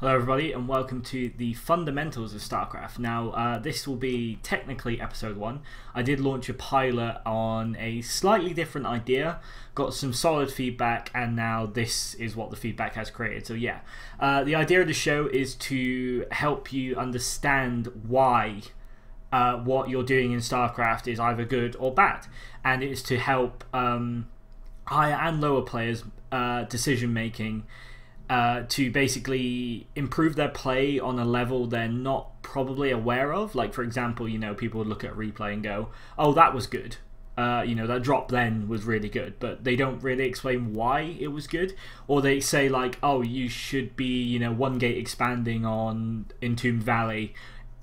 Hello everybody and welcome to the fundamentals of Starcraft. Now this will be technically episode 1. I did launch a pilot on a slightly different idea, got some solid feedback, and now this is what the feedback has created. So yeah, the idea of the show is to help you understand why what you're doing in Starcraft is either good or bad, and it's to help higher and lower players decision making to basically improve their play on a level they're not probably aware of. Like, for example, you know, people would look at a replay and go, oh, that was good. You know, that drop then was really good, but they don't really explain why it was good. Or they say like, oh, you should be, you know, one gate expanding on Entombed Valley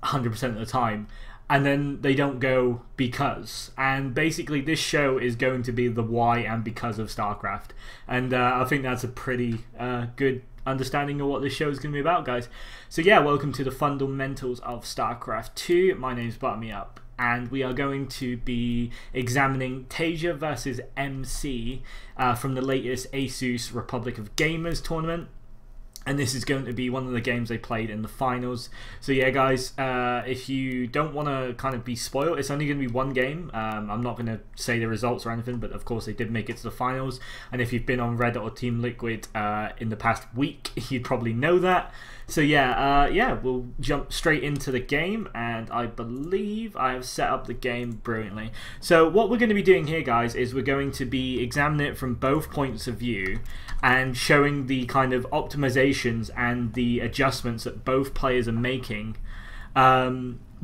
100% of the time. And then they don't go because. And basically this show is going to be the why and because of StarCraft. And I think that's a pretty good understanding of what this show is going to be about, guys. So yeah, welcome to the fundamentals of StarCraft 2. My name's ButterMeUp, and we are going to be examining Tasia versus MC from the latest ASUS Republic of Gamers tournament. And this is going to be one of the games they played in the finals. So yeah, guys, if you don't want to kind of be spoiled, it's only going to be one game. I'm not going to say the results or anything, but of course they did make it to the finals. And if you've been on Reddit or Team Liquid in the past week, you'd probably know that. So yeah, we'll jump straight into the game, and I believe I have set up the game brilliantly. So what we're going to be doing here, guys, is we're going to be examining it from both points of view and showing the kind of optimizations and the adjustments that both players are making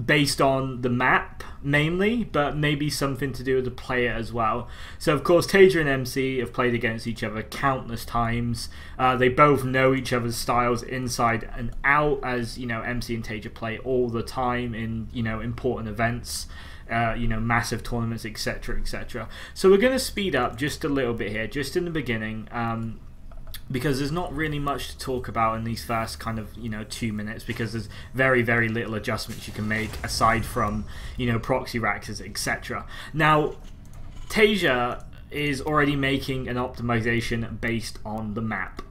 based on the map mainly, but maybe something to do with the player as well. So of course Tasia and MC have played against each other countless times. They both know each other's styles inside and out, as you know, MC and Tasia play all the time in, you know, important events, you know, massive tournaments, etc, etc. So we're going to speed up just a little bit here, just in the beginning, because there's not really much to talk about in these first kind of, you know, 2 minutes, because there's very little adjustments you can make aside from, you know, proxy racks, etc. Now Tasia is already making an optimization based on the map.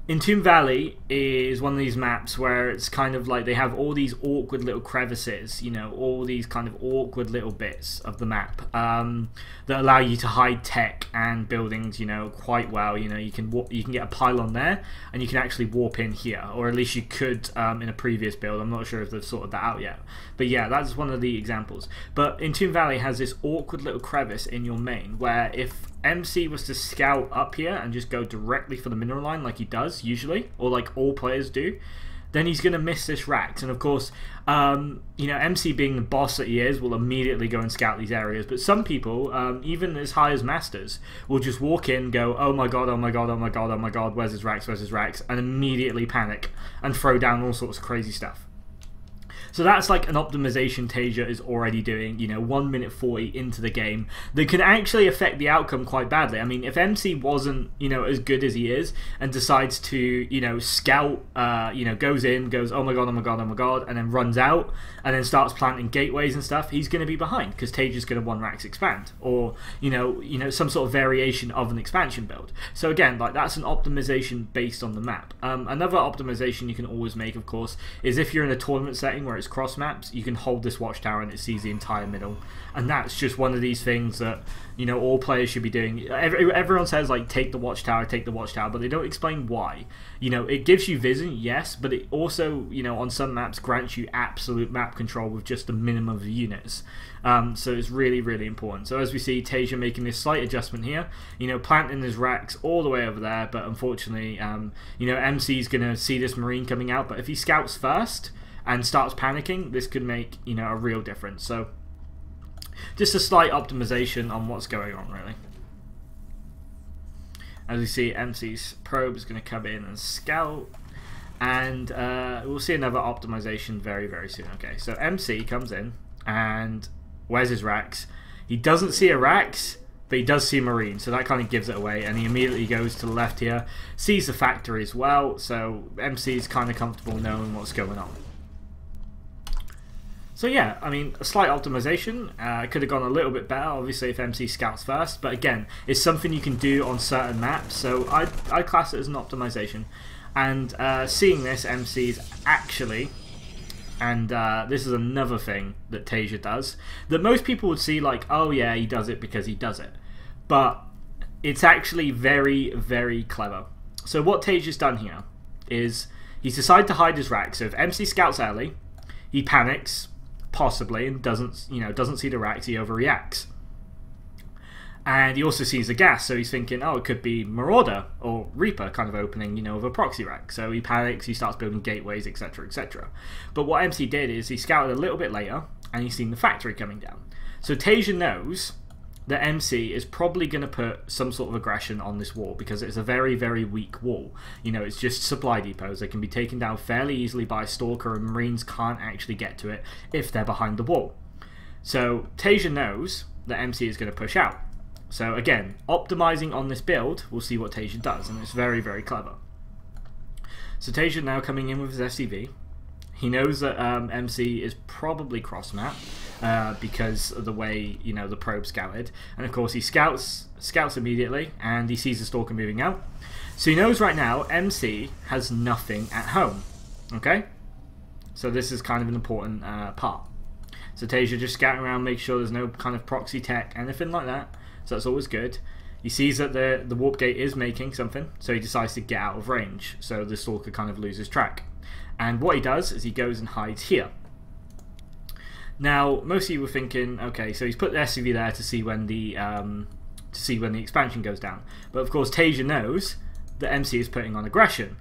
Entombed Valley is one of these maps where it's kind of like they have all these awkward little crevices, you know, all these kind of awkward little bits of the map that allow you to hide tech and buildings, you know, quite well. You know, you can get a pylon there, and you can actually warp in here, or at least you could in a previous build. I'm not sure if they've sorted that out yet, but yeah, that's one of the examples. But Entombed Valley has this awkward little crevice in your main where if MC was to scout up here and just go directly for the mineral line like he does usually, or like all players do, then he's going to miss this racks. And of course, you know, MC being the boss that he is, will immediately go and scout these areas. But some people, even as high as masters, will just walk in, go, oh my god, oh my god, oh my god, oh my god, where's his racks, where's his racks, and immediately panic and throw down all sorts of crazy stuff. So that's like an optimization Tasia is already doing, you know, 1 minute 40 into the game, that can actually affect the outcome quite badly. I mean, if MC wasn't, you know, as good as he is and decides to, you know, scout, you know, goes in, goes, oh my god, oh my god, oh my god, and then runs out and then starts planting gateways and stuff, he's going to be behind because Tasia's going to one racks expand, or, you know, some sort of variation of an expansion build. So again, like, that's an optimization based on the map. Another optimization you can always make, of course, is if you're in a tournament setting where it's cross maps, you can hold this watchtower and it sees the entire middle, and that's just one of these things that, you know, all players should be doing. Everyone says like take the watchtower, but they don't explain why. You know, it gives you vision, yes, but it also, you know, on some maps grants you absolute map control with just the minimum of units. So it's really important. So as we see, Tasia making this slight adjustment here, you know, planting his racks all the way over there, but unfortunately, you know, MC's gonna see this marine coming out, but if he scouts first and starts panicking, this could make, you know, a real difference. So just a slight optimization on what's going on, really. As we see, MC's probe is going to come in and scout, and we'll see another optimization very soon. Okay, so MC comes in, and where's his racks? He doesn't see a racks, but he does see marine, so that kind of gives it away, and he immediately goes to the left here, sees the factory as well, so MC's kind of comfortable knowing what's going on. So yeah, I mean, a slight optimization. Could have gone a little bit better, obviously, if MC scouts first. But again, it's something you can do on certain maps, so I class it as an optimization. And seeing this, MC is actually, and this is another thing that Tasia does, that most people would see like, oh yeah, he does it because he does it. But it's actually very, very clever. So what Tasia's done here is he's decided to hide his rack. So if MC scouts early, he panics, possibly, and doesn't see the racks, he overreacts. And he also sees the gas, so he's thinking, oh, it could be Marauder or Reaper kind of opening, of a proxy rack. So he panics, he starts building gateways, etc, etc. But what MC did is he scouted a little bit later, and he's seen the factory coming down. So Tasia knows that MC is probably going to put some sort of aggression on this wall, because it's a very, very weak wall. It's just supply depots. They can be taken down fairly easily by a Stalker, and Marines can't actually get to it if they're behind the wall. So Tasia knows that MC is going to push out. So again, optimizing on this build, we'll see what Tasia does, and it's very, very clever. So Tasia now coming in with his SCV. He knows that MC is probably cross-map because of the way the probe scouted, and of course he scouts immediately, and he sees the Stalker moving out. So he knows right now MC has nothing at home. Okay, so this is kind of an important part. So Tasia just scouting around, make sure there's no kind of proxy tech, anything like that. So that's always good. He sees that the warp gate is making something, so he decides to get out of range, so the Stalker kind of loses track. And what he does is he goes and hides here. Now, most of you were thinking, okay, so he's put the SCV there to see when the expansion goes down. But of course, Tasia knows that MC is putting on aggression.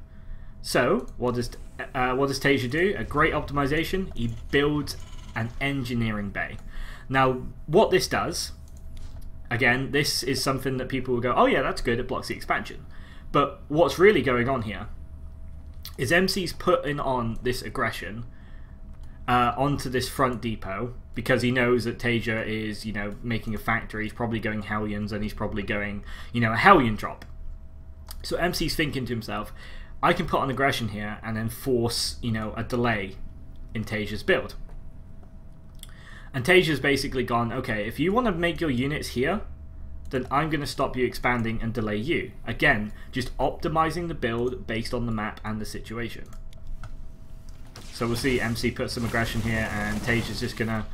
So what does Tasia do? A great optimization. He builds an engineering bay. Now, what this does, again, this is something that people will go, oh yeah, that's good, it blocks the expansion. But what's really going on here is MC's putting on this aggression onto this front depot, because he knows that Tasia is, making a factory. He's probably going Hellions, and he's probably going, a Hellion drop. So MC's thinking to himself, I can put on aggression here and then force, a delay in Tasia's build. And Tasia's basically gone, okay, if you want to make your units here, then I'm going to stop you expanding and delay you. Again, just optimizing the build based on the map and the situation. So we'll see MC put some aggression here, and Tasia's just going to,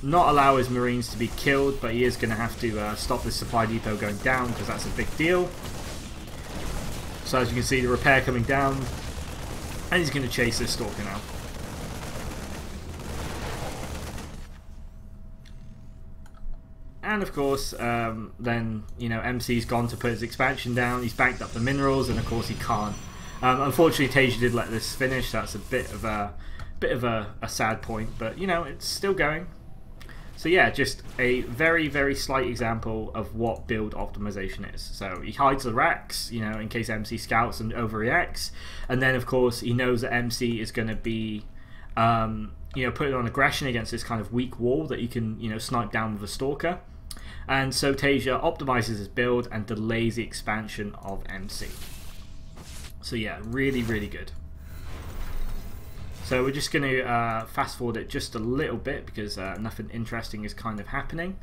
not allow his Marines to be killed, but he is going to have to stop this supply depot going down, because that's a big deal. So as you can see, the repair coming down, and he's going to chase this Stalker now. And of course, then MC's gone to put his expansion down. He's banked up the minerals, and of course he can't. Unfortunately, Tasia did let this finish. That's a bit of a sad point, but it's still going. So yeah, just a very, very slight example of what build optimization is. So he hides the racks, in case MC scouts and overreacts, and then of course he knows that MC is going to be putting on aggression against this kind of weak wall that you can snipe down with a Stalker. And so Tasia optimizes his build and delays the expansion of MC. So yeah, really, really good. So we're just going to fast forward it just a little bit, because nothing interesting is kind of happening.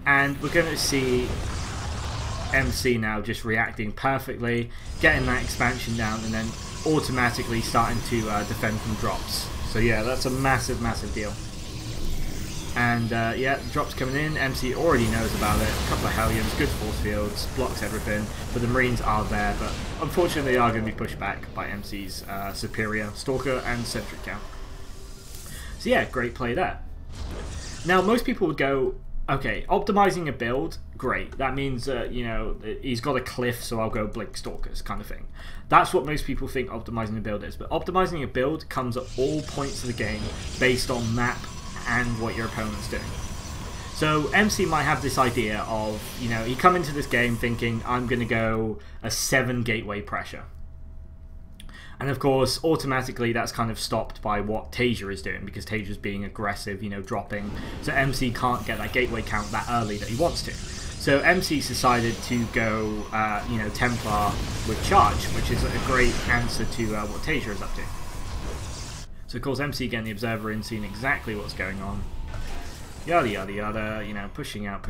And we're going to see MC now just reacting perfectly, getting that expansion down, and then automatically starting to defend from drops. So yeah, that's a massive, massive deal. And yeah, drops coming in. MC already knows about it. A couple of Hellions, good force fields, blocks everything. But the Marines are there, but unfortunately they are going to be pushed back by MC's superior Stalker and Sentry count. So yeah, great play there. Now most people would go, okay, optimizing a build, great. That means he's got a cliff, so I'll go Blink Stalkers kind of thing. That's what most people think optimizing a build is. But optimizing a build comes at all points of the game based on map and what your opponent's doing. So MC might have this idea of, he come into this game thinking, I'm going to go a 7 gateway pressure. And of course, automatically that's kind of stopped by what Tasia is doing, because Tasia's being aggressive, dropping. So MC can't get that gateway count that early that he wants to. So MC's decided to go, Templar with charge, which is a great answer to what Tasia is up to. So of course MC getting the observer in, seeing exactly what's going on. Yada yada yada, you know, pushing out,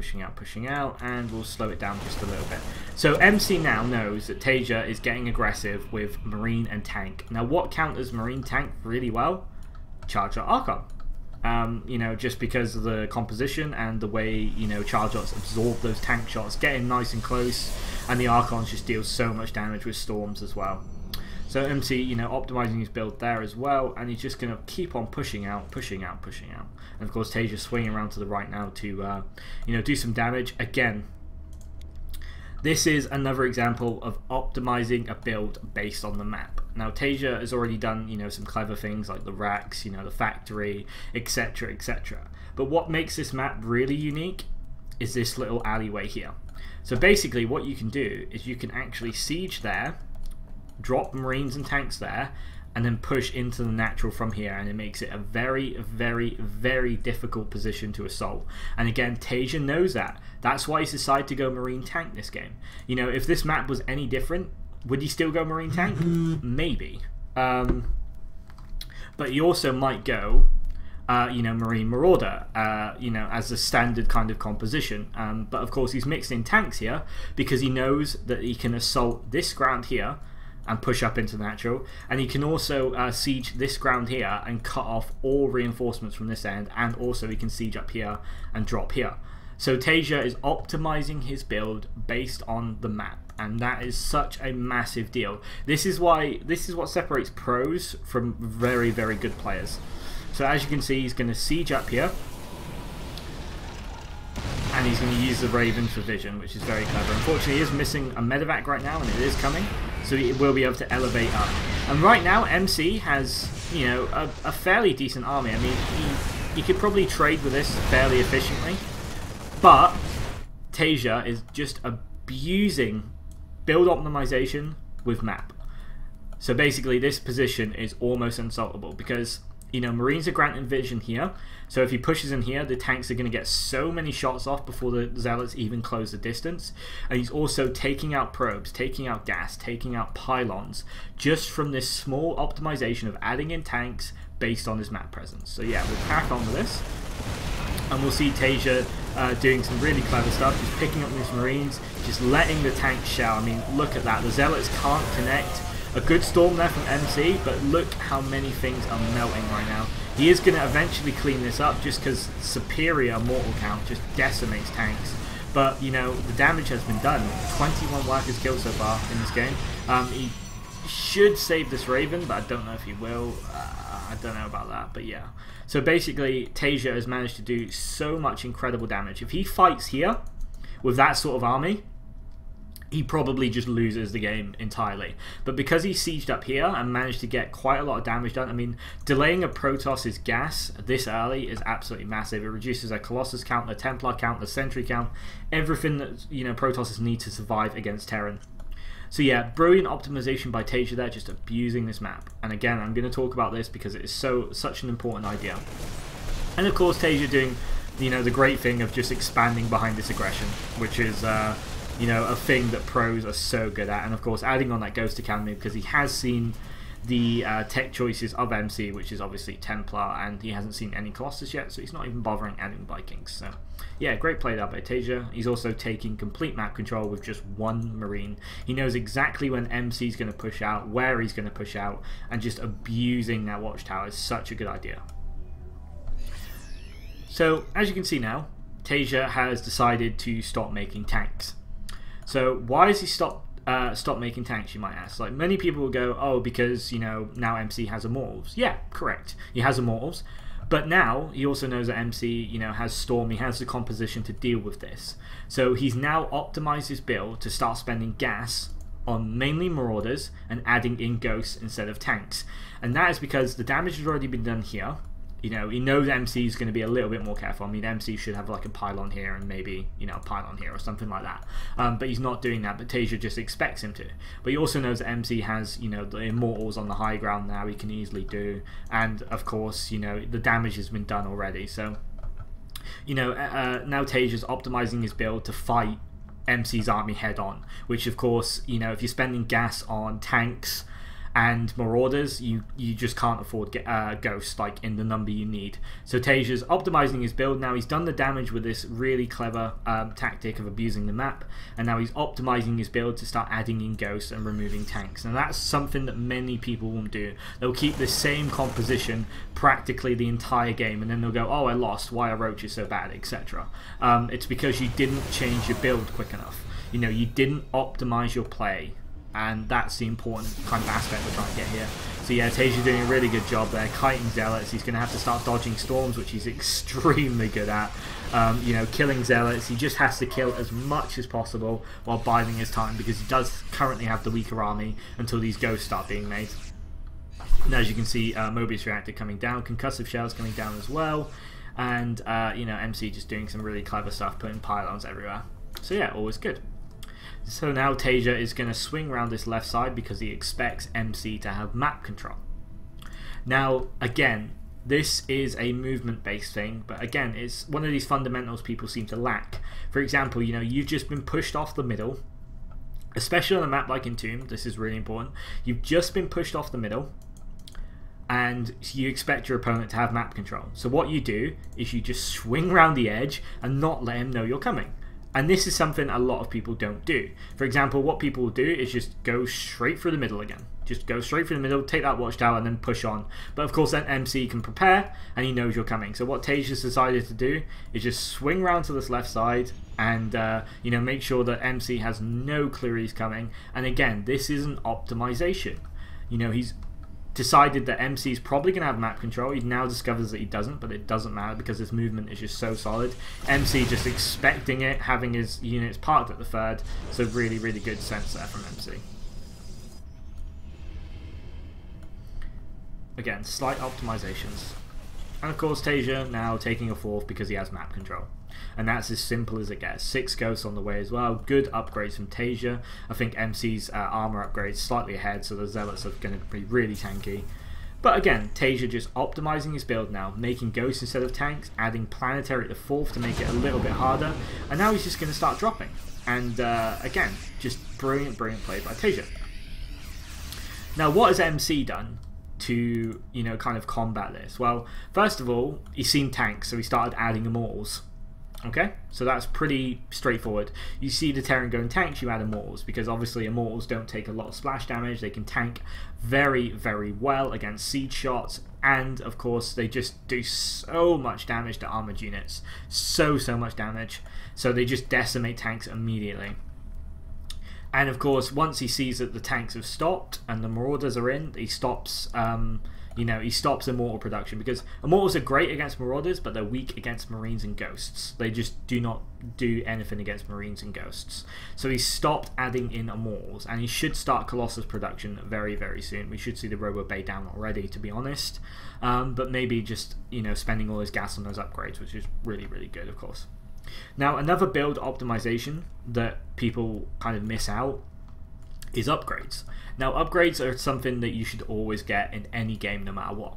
and we'll slow it down just a little bit. So MC now knows that Tasia is getting aggressive with Marine and Tank. Now what counters Marine Tank really well? Charge Shot Archon. You know, just because of the composition and the way, you know, Charge Shots absorb those tank shots, get in nice and close, and the Archons just deal so much damage with Storms as well. So MC, you know, optimizing his build there as well, and he's just going to keep on pushing out. And of course, Tasia swinging around to the right now to, you know, do some damage. Again, this is another example of optimizing a build based on the map. Now, Tasia has already done, you know, some clever things like the racks, you know, the factory, etc., etc. But what makes this map really unique is this little alleyway here. So basically, what you can do is you can actually siege there, drop Marines and tanks there, and then push into the natural from here, and it makes it a very, very, very difficult position to assault. And again, Tasia knows that. That's why he's decided to go Marine Tank this game. You know, if this map was any different, would he still go Marine Tank? Maybe. But he also might go, you know, Marine Marauder, you know, as a standard kind of composition. But of course, he's mixed in tanks here because he knows that he can assault this ground here and push up into the natural, and he can also siege this ground here and cut off all reinforcements from this end, and also he can siege up here and drop here. So Tasia is optimizing his build based on the map, and that is such a massive deal. This is what separates pros from very, very good players. So as you can see, he's going to siege up here, and he's going to use the Raven for vision, which is very clever. Unfortunately, he is missing a medevac right now, and it is coming, so he will be able to elevate up. And right now, MC has, you know, a fairly decent army. I mean, he could probably trade with this fairly efficiently, but Tasia is just abusing build optimization with map. So basically, this position is almost unsaltable because, you know, Marines are granted vision here, so if he pushes in here, the tanks are going to get so many shots off before the Zealots even close the distance. And he's also taking out probes, taking out gas, taking out pylons, just from this small optimization of adding in tanks based on his map presence. So yeah, we'll crack on with this, and we'll see Tasia doing some really clever stuff, just picking up these Marines, just letting the tanks shell. I mean, look at that, the Zealots can't connect. A good storm there from MC, but look how many things are melting right now. He is going to eventually clean this up just because superior mortal count just decimates tanks. But, you know, the damage has been done. 21 workers killed so far in this game. He should save this Raven, but I don't know if he will. I don't know about that, but yeah. So basically, Tasia has managed to do so much incredible damage. If he fights here with that sort of army, he probably just loses the game entirely. But because he sieged up here and managed to get quite a lot of damage done, I mean, delaying a Protoss's gas this early is absolutely massive. It reduces their Colossus count, their Templar count, their Sentry count, everything that, you know, Protosses need to survive against Terran. So yeah, brilliant optimization by Tasia there, just abusing this map. And again, I'm going to talk about this because it is such an important idea. And of course, Tasia doing, you know, the great thing of just expanding behind this aggression, which is you know, a thing that pros are so good at. And of course, adding on that Ghost Academy because he has seen the tech choices of MC, which is obviously Templar, and he hasn't seen any Colossus yet, so he's not even bothering adding Vikings. So yeah, great play there by Tasia. He's also taking complete map control with just one Marine. He knows exactly when MC is going to push out, where he's going to push out, and just abusing that watchtower is such a good idea. So as you can see now, Tasia has decided to stop making tanks. So why has he stopped making tanks, you might ask? Like, many people will go, oh, because, you know, now MC has Immortals. Yeah, correct. He has Immortals. But now he also knows that MC, you know, has Storm. He has the composition to deal with this. So he's now optimized his build to start spending gas on mainly Marauders and adding in Ghosts instead of tanks. And that is because the damage has already been done here. You know, he knows MC is going to be a little bit more careful. I mean, MC should have like a pylon here and maybe, you know, a pylon here or something like that. But he's not doing that, but Tasia just expects him to. But he also knows that MC has, you know, the Immortals on the high ground now he can easily do. And, of course, you know, the damage has been done already. So, you know, now Tasia's optimizing his build to fight MC's army head on. Which, of course, you know, if you're spending gas on tanks and Marauders, you just can't afford Ghosts like in the number you need. So Tasia's optimizing his build now. He's done the damage with this really clever tactic of abusing the map, and now he's optimizing his build to start adding in Ghosts and removing tanks. And that's something that many people won't do. They'll keep the same composition practically the entire game, and then they'll go, oh, I lost, why are roaches so bad, etc. It's because you didn't change your build quick enough. You know, you didn't optimize your play, and that's the important kind of aspect we're trying to get here. So yeah, Tasia's doing a really good job there, kiting Zealots. He's going to have to start dodging Storms, which he's extremely good at. You know, killing Zealots. He just has to kill as much as possible while biding his time, because he does currently have the weaker army until these Ghosts start being made. And as you can see, Mobius Reactor coming down, Concussive Shells coming down as well, and you know, MC just doing some really clever stuff, putting pylons everywhere. So yeah, always good. So now Tasia is going to swing around this left side because he expects MC to have map control. Now, again, this is a movement-based thing, but again, it's one of these fundamentals people seem to lack. For example, you know, you've just been pushed off the middle, especially on a map like Entomb. This is really important. You've just been pushed off the middle, and you expect your opponent to have map control. So what you do is you just swing around the edge and not let him know you're coming. And this is something a lot of people don't do. For example, what people will do is just go straight through the middle again. Just go straight through the middle, take that watchtower, and then push on. But of course, then MC can prepare, and he knows you're coming. So what Tasia's decided to do is just swing around to this left side, and you know, make sure that MC has no clue he's coming. And again, this is an optimization. You know, he's decided that MC is probably going to have map control. He now discovers that he doesn't, but it doesn't matter because his movement is just so solid. MC just expecting it, having his units parked at the third, so really, really good sense there from MC. Again, slight optimizations. And of course Tasia now taking a fourth because he has map control. And that's as simple as it gets. 6 Ghosts on the way as well. Good upgrades from Tasia. I think MC's armor upgrades slightly ahead, so the Zealots are going to be really tanky. But again, Tasia just optimizing his build now, making Ghosts instead of tanks, adding Planetary at the 4th to make it a little bit harder, and now he's just going to start dropping. And again, just brilliant, brilliant play by Tasia. Now, what has MC done to, you know, kind of combat this? Well, first of all, he's seen tanks, so he started adding Immortals. Okay, so that's pretty straightforward. You see the Terran going tanks, you add Immortals, because obviously Immortals don't take a lot of splash damage. They can tank very, very well against siege shots, and of course they just do so much damage to armored units. So much damage. So they just decimate tanks immediately. And of course, once he sees that the tanks have stopped and the Marauders are in, he stops you know, he stops Immortal production, because Immortals are great against Marauders, but they're weak against Marines and Ghosts. They just do not do anything against Marines and Ghosts. So he stopped adding in Immortals, and he should start Colossus production very, very soon. We should see the Robo Bay down already, to be honest. But maybe just, you know, spending all his gas on those upgrades, which is really, really good, of course. Now, another build optimization that people kind of miss out is upgrades. Now, upgrades are something that you should always get in any game, no matter what.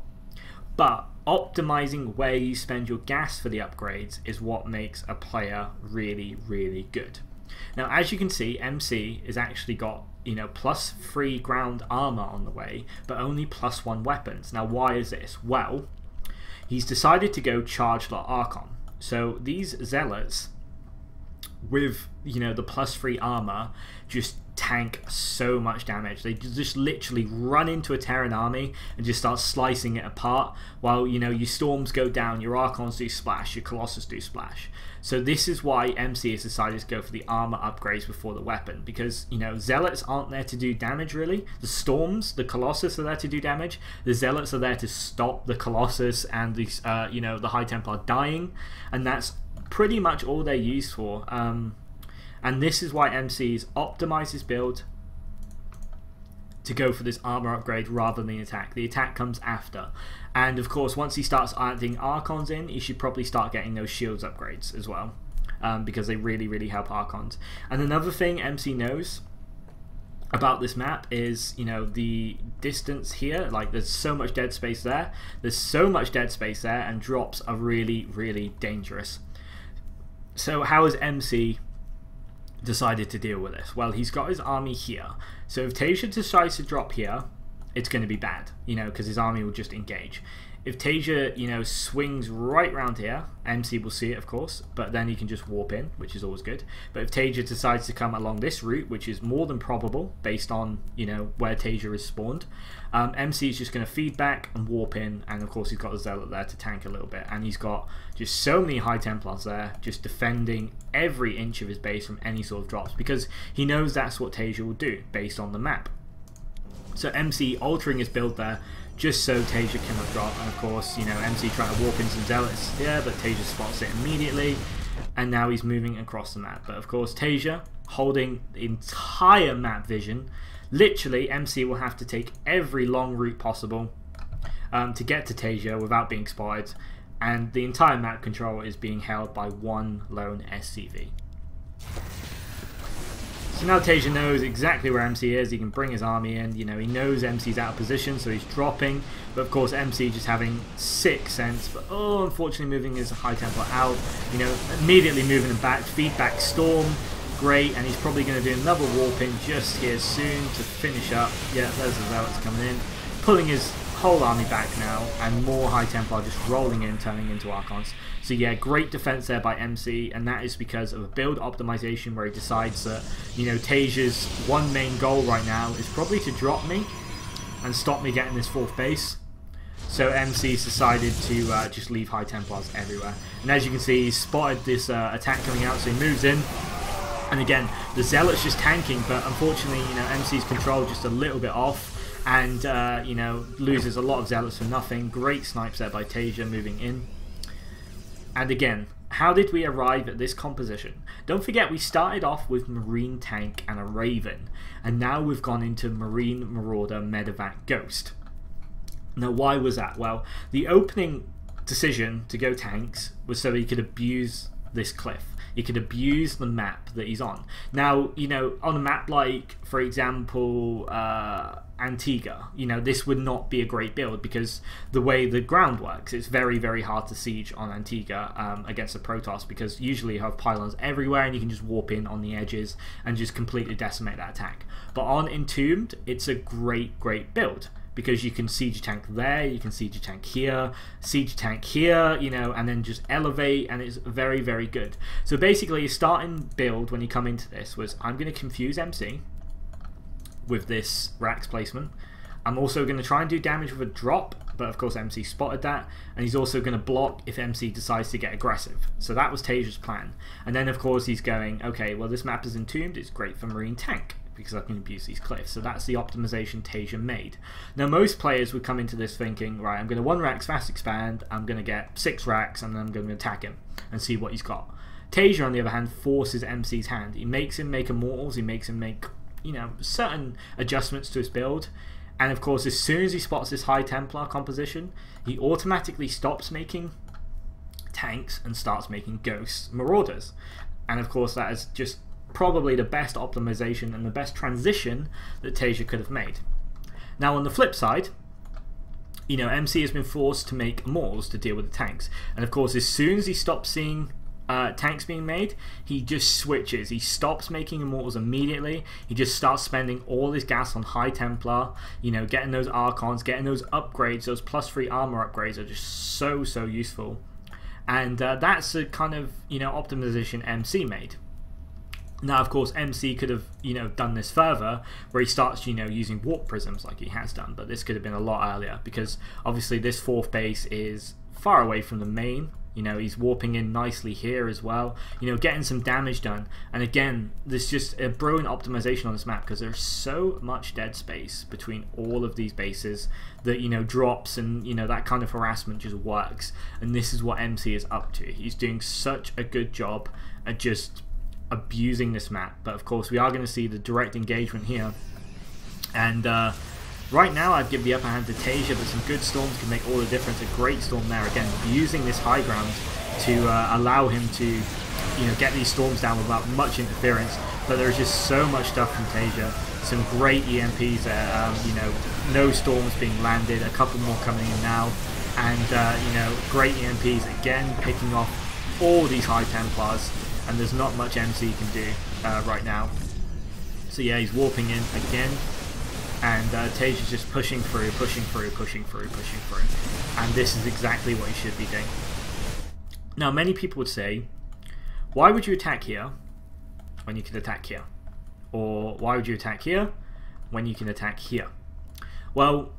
But optimizing where you spend your gas for the upgrades is what makes a player really, really good. Now, as you can see, MC has actually got, you know, +3 ground armor on the way, but only +1 weapons. Now, why is this? Well, he's decided to go Charge Lot Archon. So these Zealots with, you know, the +3 armor just tank so much damage. They just literally run into a Terran army and just start slicing it apart, while, you know, your Storms go down, your Archons do splash, your Colossus do splash. So this is why MC has decided to go for the armor upgrades before the weapon, because, you know, Zealots aren't there to do damage really. The Storms, the Colossus are there to do damage. The Zealots are there to stop the Colossus and the you know, the High Templar dying, and that's pretty much all they're used for. And this is why MC's optimized his build to go for this armor upgrade rather than the attack. The attack comes after. And of course, once he starts adding Archons in, he should probably start getting those shields upgrades as well, because they really, really help Archons. And another thing MC knows about this map is, you know, the distance here. Like, there's so much dead space there. There's so much dead space there, and drops are really, really dangerous. So how is MC decided to deal with this? Well, he's got his army here. So if Tasia decides to drop here it's going to be bad, you know, because his army will just engage. If Tasia, you know, swings right round here, MC will see it, of course, but then he can just warp in, which is always good. But if Tasia decides to come along this route, which is more than probable based on, you know, where Tasia is spawned, MC is just going to feed back and warp in, and of course he's got the Zealot there to tank a little bit, and he's got just so many High Templars there, just defending every inch of his base from any sort of drops, because he knows that's what Tasia will do based on the map. So MC altering his build there, just so Tasia cannot drop, and of course, you know, MC trying to warp in some Zealots here, but Tasia spots it immediately, and now he's moving across the map. But of course, Tasia holding the entire map vision. Literally, MC will have to take every long route possible to get to Tasia without being spotted, and the entire map control is being held by one lone SCV. So now Tasia knows exactly where MC is, he can bring his army in, you know, he knows MC's out of position, so he's dropping, but of course MC just having 6 cents, but oh, unfortunately moving his High Templar out, you know, immediately moving him back, feedback Storm, great, and he's probably going to do another warp in just here soon to finish up. Yeah, there's the Zealots coming in, pulling his whole army back now, and more High Templar just rolling in, turning into Archons. So yeah, great defense there by MC, and that is because of a build optimization where he decides that, you know, Tasia's one main goal right now is probably to drop me and stop me getting this 4th base. So MC's decided to just leave High Templars everywhere. And as you can see, he's spotted this attack coming out, so he moves in. And again, the Zealot's just tanking, but unfortunately, you know, MC's control just a little bit off. And, you know, loses a lot of Zealots for nothing. Great snipes there by Tasia moving in. And again, how did we arrive at this composition? Don't forget, we started off with Marine Tank and a Raven. And now we've gone into Marine Marauder Medevac Ghost. Now, why was that? Well, the opening decision to go tanks was so he could abuse this cliff. He could abuse the map that he's on. Now, you know, on a map like, for example, Antigua, you know, this would not be a great build because the way the ground works, it's very, very hard to siege on Antigua against the Protoss, because usually you have pylons everywhere and you can just warp in on the edges and just completely decimate that attack. But on Entombed, it's a great, great build, because you can siege a tank there, you can siege a tank here, siege a tank here, you know, and then just elevate, and it's very, very good. So basically, your starting build when you come into this was, I'm going to confuse MC with this Rax placement. I'm also going to try and do damage with a drop, but of course MC spotted that, and he's also going to block if MC decides to get aggressive. So that was Tasia's plan. And then of course he's going, okay, well this map is Entombed, it's great for Marine Tank, because I can abuse these cliffs. So that's the optimization Tasia made. Now most players would come into this thinking, right, I'm going to 1 Rax fast expand, I'm going to get 6 Rax, and then I'm going to attack him and see what he's got. Tasia, on the other hand, forces MC's hand. He makes him make Immortals, he makes him make, you know, certain adjustments to his build. And of course, as soon as he spots this High Templar composition, he automatically stops making tanks and starts making Ghosts Marauders. And of course, that is just probably the best optimization and the best transition that Tasia could have made. Now on the flip side, you know, MC has been forced to make Immortals to deal with the tanks. And of course, as soon as he stops seeing tanks being made, he just switches. He stops making Immortals immediately. He just starts spending all his gas on High Templar, you know, getting those Archons, getting those upgrades. Those +3 armor upgrades are just so, so useful. And that's the kind of, you know, optimization MC made. Now, of course, MC could have, you know, done this further, where he starts, you know, using warp prisms like he has done, but this could have been a lot earlier, because obviously this 4th base is far away from the main. You know, he's warping in nicely here as well, you know, getting some damage done. And again, there's just a brilliant optimization on this map, because there's so much dead space between all of these bases that, you know, drops and, you know, that kind of harassment just works. And this is what MC is up to. He's doing such a good job at just abusing this map. But of course, we are going to see the direct engagement here. And right now, I'd give the upper hand to Tasia, but some good storms can make all the difference. A great storm there, again, using this high ground to allow him to, you know, get these storms down without much interference. But there's just so much stuff from Tasia. Some great EMPs there, you know, no storms being landed, a couple more coming in now. And, you know, great EMPs, again, picking off all these High Templars. And there's not much MC can do right now. So yeah, he's warping in again. And Taja's just pushing through, and this is exactly what he should be doing. Now, many people would say, why would you attack here when you can attack here? Or why would you attack here when you can attack here? Well,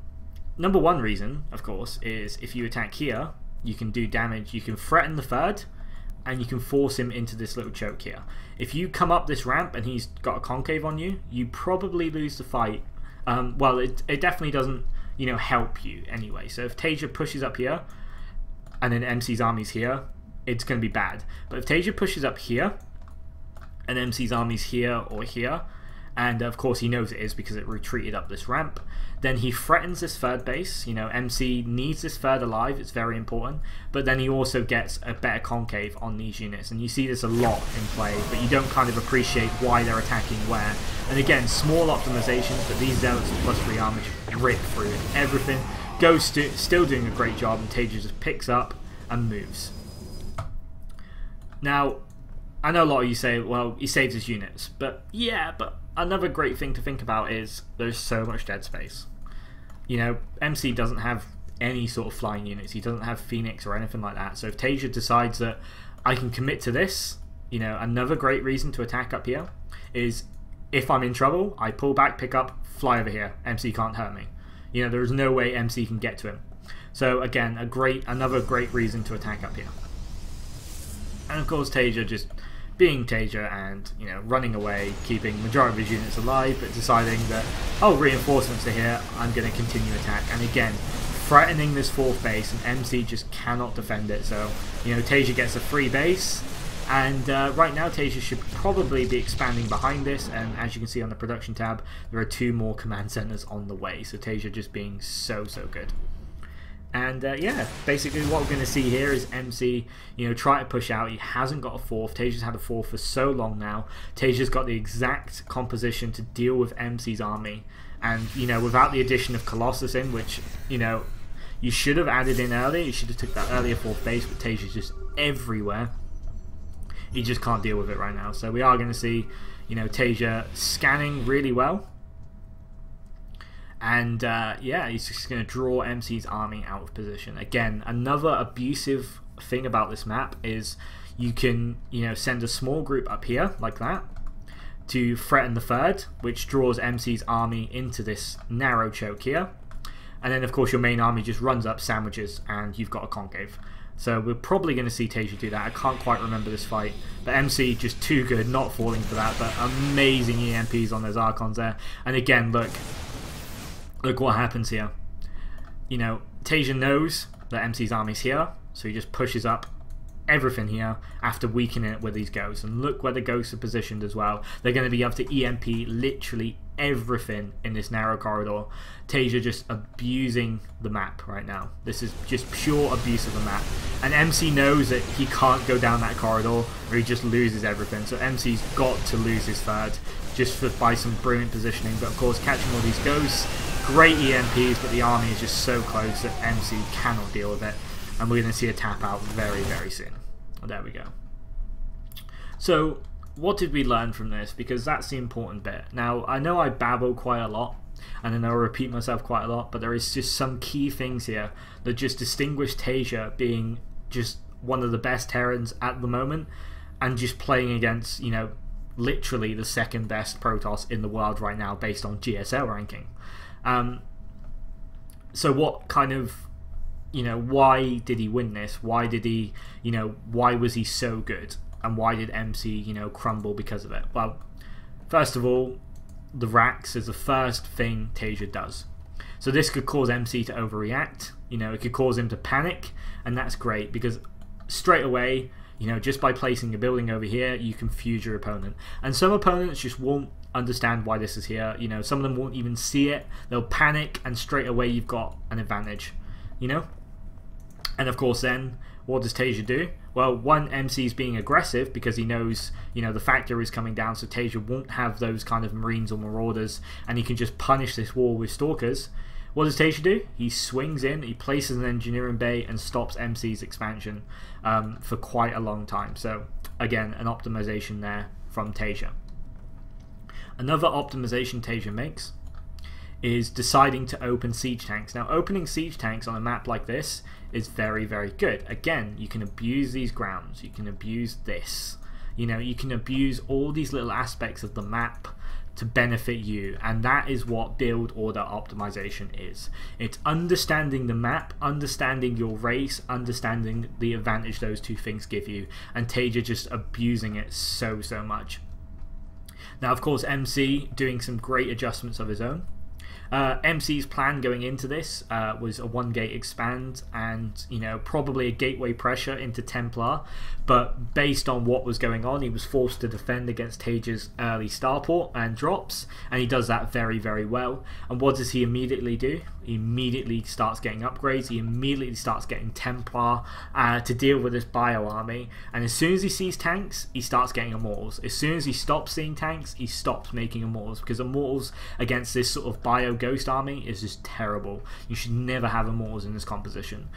number one reason, of course, is if you attack here, you can do damage, you can threaten the third, and you can force him into this little choke here. If you come up this ramp and he's got a concave on you, you probably lose the fight. Well, it definitely doesn't, you know, help you anyway. So if Taja pushes up here, and then MC's army's here, it's going to be bad. But if Taja pushes up here, and MC's army's here or here, and of course he knows it is because it retreated up this ramp, then he threatens this third base. You know, MC needs this third alive, it's very important, but then he also gets a better concave on these units, and you see this a lot in play, but you don't kind of appreciate why they're attacking where. And again, small optimizations, but these zealots with +3 armor just rip through it. Everything. Ghost still doing a great job, and Taja just picks up and moves. Now, I know a lot of you say, well, he saves his units, but yeah, but another great thing to think about is there's so much dead space. You know, MC doesn't have any sort of flying units, he doesn't have Phoenix or anything like that, so if Taja decides that I can commit to this, you know, another great reason to attack up here is if I'm in trouble, I pull back, pick up, fly over here, MC can't hurt me. You know, there is no way MC can get to him. So again, another great reason to attack up here. And of course Taja just being Taja and, you know, running away, keeping majority of his units alive, but deciding that, oh, reinforcements are here, I'm going to continue attack. And again, threatening this fourth base, and MC just cannot defend it. So, you know, Taja gets a free base, and right now Taja should probably be expanding behind this, and as you can see on the production tab, there are 2 more command centers on the way. So Taja just being so good. And yeah, basically what we're going to see here is MC, you know, try to push out. He hasn't got a fourth. Taja's had a fourth for so long now. Taja's got the exact composition to deal with MC's army. And, you know, without the addition of Colossus in, which, you know, you should have added in earlier. You should have took that earlier fourth base, but Taja's just everywhere. He just can't deal with it right now. So we are going to see, you know, Taja scanning really well. And yeah, he's just going to draw MC's army out of position. Again, another abusive thing about this map is you can, you know, send a small group up here like that to threaten the third, which draws MC's army into this narrow choke here. And then of course your main army just runs up, sandwiches, and you've got a concave. So we're probably going to see Taja do that. I can't quite remember this fight, but MC just too good, not falling for that, but amazing EMPs on those Archons there. And again, look what happens here. You know, Taja knows that MC's army's here, so he just pushes up everything here after weakening it with these ghosts. And look where the ghosts are positioned as well. They're going to be able to EMP literally everything in this narrow corridor. Taja just abusing the map right now. This is just pure abuse of the map. And MC knows that he can't go down that corridor or he just loses everything. So MC's got to lose his third just by some brilliant positioning. But of course, catching all these ghosts, great EMPs, but the army is just so close that MC cannot deal with it. And we're going to see a tap out very soon. Oh, there we go. So what did we learn from this? Because that's the important bit. Now, I know I babble quite a lot, and then I'll repeat myself quite a lot, but there is just some key things here that just distinguish Taja being just one of the best Terrans at the moment, and just playing against, you know, literally the second best Protoss in the world right now based on GSL ranking. So what kind of, you know, why did he win this? Why did he, you know, why was he so good? And why did MC, you know, crumble because of it? Well, first of all, the racks is the first thing Taja does. So this could cause MC to overreact. You know, it could cause him to panic, and that's great because straight away, you know, just by placing a building over here, you confuse your opponent. And some opponents just won't understand why this is here. You know, some of them won't even see it. They'll panic, and straight away you've got an advantage. You know? And of course then, what does Taja do? Well, one, MC's being aggressive because he knows, you know, the factor is coming down, so Taja won't have those kind of Marines or Marauders, and he can just punish this wall with Stalkers. What does Taja do? He swings in, he places an engineering bay and stops MC's expansion for quite a long time. So again, an optimization there from Taja. Another optimization Taja makes is deciding to open siege tanks. Now, opening siege tanks on a map like this is very, very good. Again, you can abuse these grounds, you can abuse this, you know, you can abuse all these little aspects of the map to benefit you, and that is what build order optimization is. It's understanding the map, understanding your race, understanding the advantage those two things give you, and Tasia just abusing it so much. Now, of course, MC doing some great adjustments of his own. MC's plan going into this was a 1 gate expand and, you know, probably a gateway pressure into Templar, but based on what was going on, he was forced to defend against Tasia's early starport and drops, and he does that very, very well. And what does he immediately do? He immediately starts getting upgrades, he immediately starts getting Templar to deal with this bio army, and as soon as he sees tanks, he starts getting Immortals. As soon as he stops seeing tanks, he stops making Immortals, because Immortals against this sort of bio ghost army is just terrible. You should never have Immortals in this composition.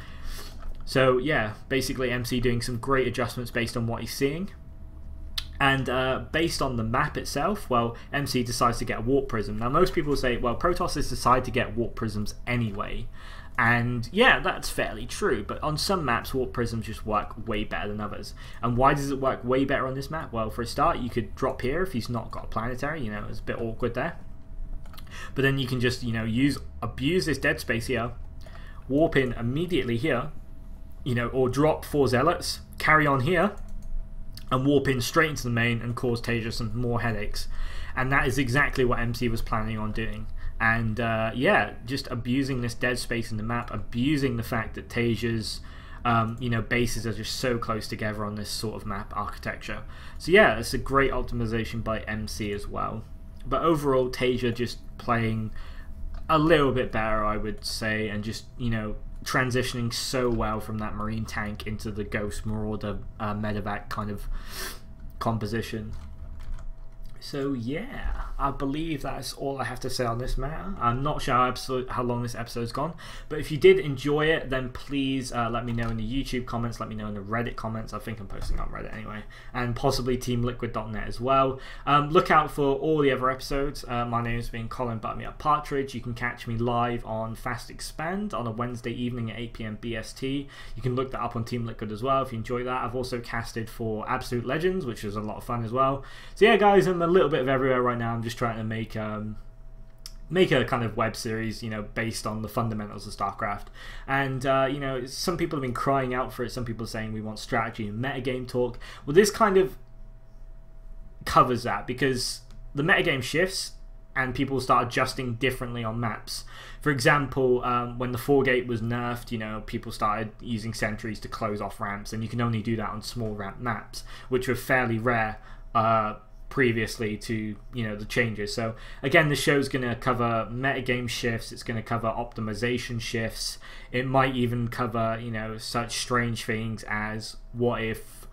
So yeah, basically MC doing some great adjustments based on what he's seeing. And based on the map itself, well, MC decides to get a Warp Prism. Now, most people say, well, Protosses decide to get Warp Prisms anyway. And yeah, that's fairly true, but on some maps, Warp Prisms just work way better than others. And why does it work way better on this map? Well, for a start, you could drop here if he's not got a planetary, you know, it's a bit awkward there. But then you can just, you know, abuse this dead space here, warp in immediately here, you know, or drop 4 Zealots, carry on here, and warp in straight into the main and cause Tasia some more headaches. And that is exactly what MC was planning on doing. And yeah, just abusing this dead space in the map, abusing the fact that Tasia's you know, bases are just so close together on this sort of map architecture. So yeah, it's a great optimization by MC as well. But overall, Tasia just playing a little bit better, I would say, and just, you know, transitioning so well from that Marine tank into the Ghost Marauder medevac kind of composition. So yeah, I believe that's all I have to say on this matter. I'm not sure how long this episode's gone, but if you did enjoy it, then please let me know in the YouTube comments, let me know in the Reddit comments. I think I'm posting on Reddit anyway, and possibly teamliquid.net as well. Look out for all the other episodes. My name has been Colin ButterMeUp Partridge. You can catch me live on Fast Expand on a Wednesday evening at 8 PM BST. You can look that up on Team Liquid as well if you enjoy that. I've also casted for Absolute Legends, which is a lot of fun as well. So yeah, guys, I'm a little bit of everywhere right now. I'm just trying to make a kind of web series, you know, based on the fundamentals of Starcraft. And you know, some people have been crying out for it. Some people are saying we want strategy and metagame talk. Well, this kind of covers that, because the metagame shifts and people start adjusting differently on maps. For example, when the 4-gate was nerfed, you know, people started using sentries to close off ramps, and you can only do that on small ramp maps, which were fairly rare previously to, you know, the changes. So again, the show's going to cover metagame shifts, it's going to cover optimization shifts, it might even cover, you know, such strange things as what if,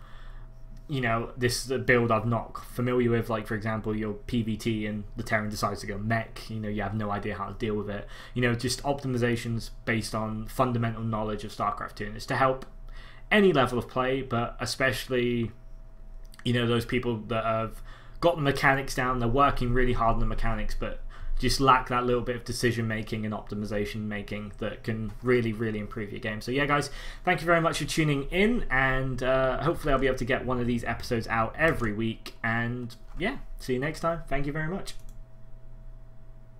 you know, this is a build I'm not familiar with, like for example your PVT and the Terran decides to go mech, you know, you have no idea how to deal with it. You know, just optimizations based on fundamental knowledge of Starcraft 2, and it's to help any level of play, but especially, you know, those people that have got the mechanics down, they're working really hard on the mechanics, but just lack that little bit of decision making and optimization making that can really, really improve your game. So yeah, guys, thank you very much for tuning in, and hopefully I'll be able to get one of these episodes out every week. And yeah, see you next time. Thank you very much.